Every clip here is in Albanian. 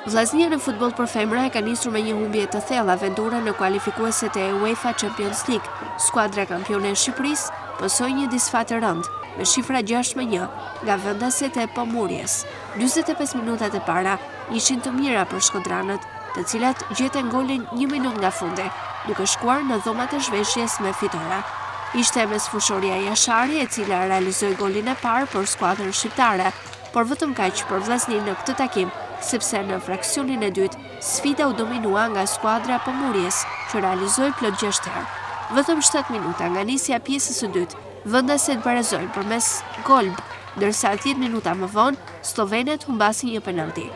Vllaznia në futboll për femra e ka nisur me një humbje të thellë aventurën në kualifikueset e UEFA Champions League. Skuadra kampione e Shqipërisë pësoi një disfat të rënd, me shifra 6-1 nga vendaset e Pomurjes. 45 minutat e para ishin të mira për shkodranët, të cilat gjeten golin 1 minutë nga fundi, duke shkuar në dhomat e zhveshjes me fitore. Ishte mesfushorja Jashari e cila realizoi golin e parë për skuadrën shqiptare, por vetëm kaq për vllaznin në këtë takim, sepse në fraksionin e dytë sfida u dominua nga skuadra e Pomurjes, që realizoi plot 6 herë. Vetëm 7 minuta nga nisja e pjesës së dytë, vendaset barezojnë përmes golb, ndërsa 10 minuta më vonë slovenet humbasin një penalti.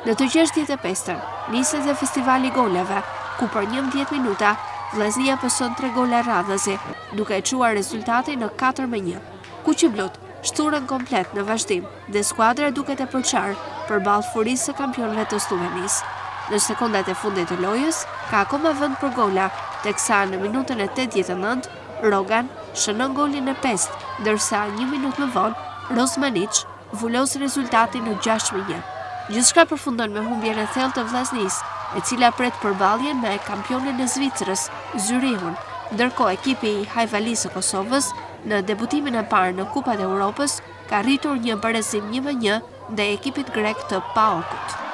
Në të 65-ën, niset e festivali goleve, ku për 11 minuta vllaznia pëson 3 gola radhëzi, duke e çuar rezultatin në 4-1. Kuqiblut shturën komplet në vazhdim dhe skuadra duket e përçarë përballë furisë së kampionëve të Slovenisë. Në sekondat e fundit të lojës ka akoma vend për gola, teksa në minutën e 89 Rogan shënon golin e 5, ndërsa 1 minutë më vonë Rozmanic vulos rezultatin në 6-1. Gjithçka përfundon me humbjen e thellë të vllaznisë, e cila pret përballjen me kampionin e Zvicrës, Zyrihun, ndërkohë ekipi i Hajvalis së Kosovës në debutimin e parë në Kupat e Europës ka rritur një barezim 1-1 ndaj ekipit grek të PAOK-ut.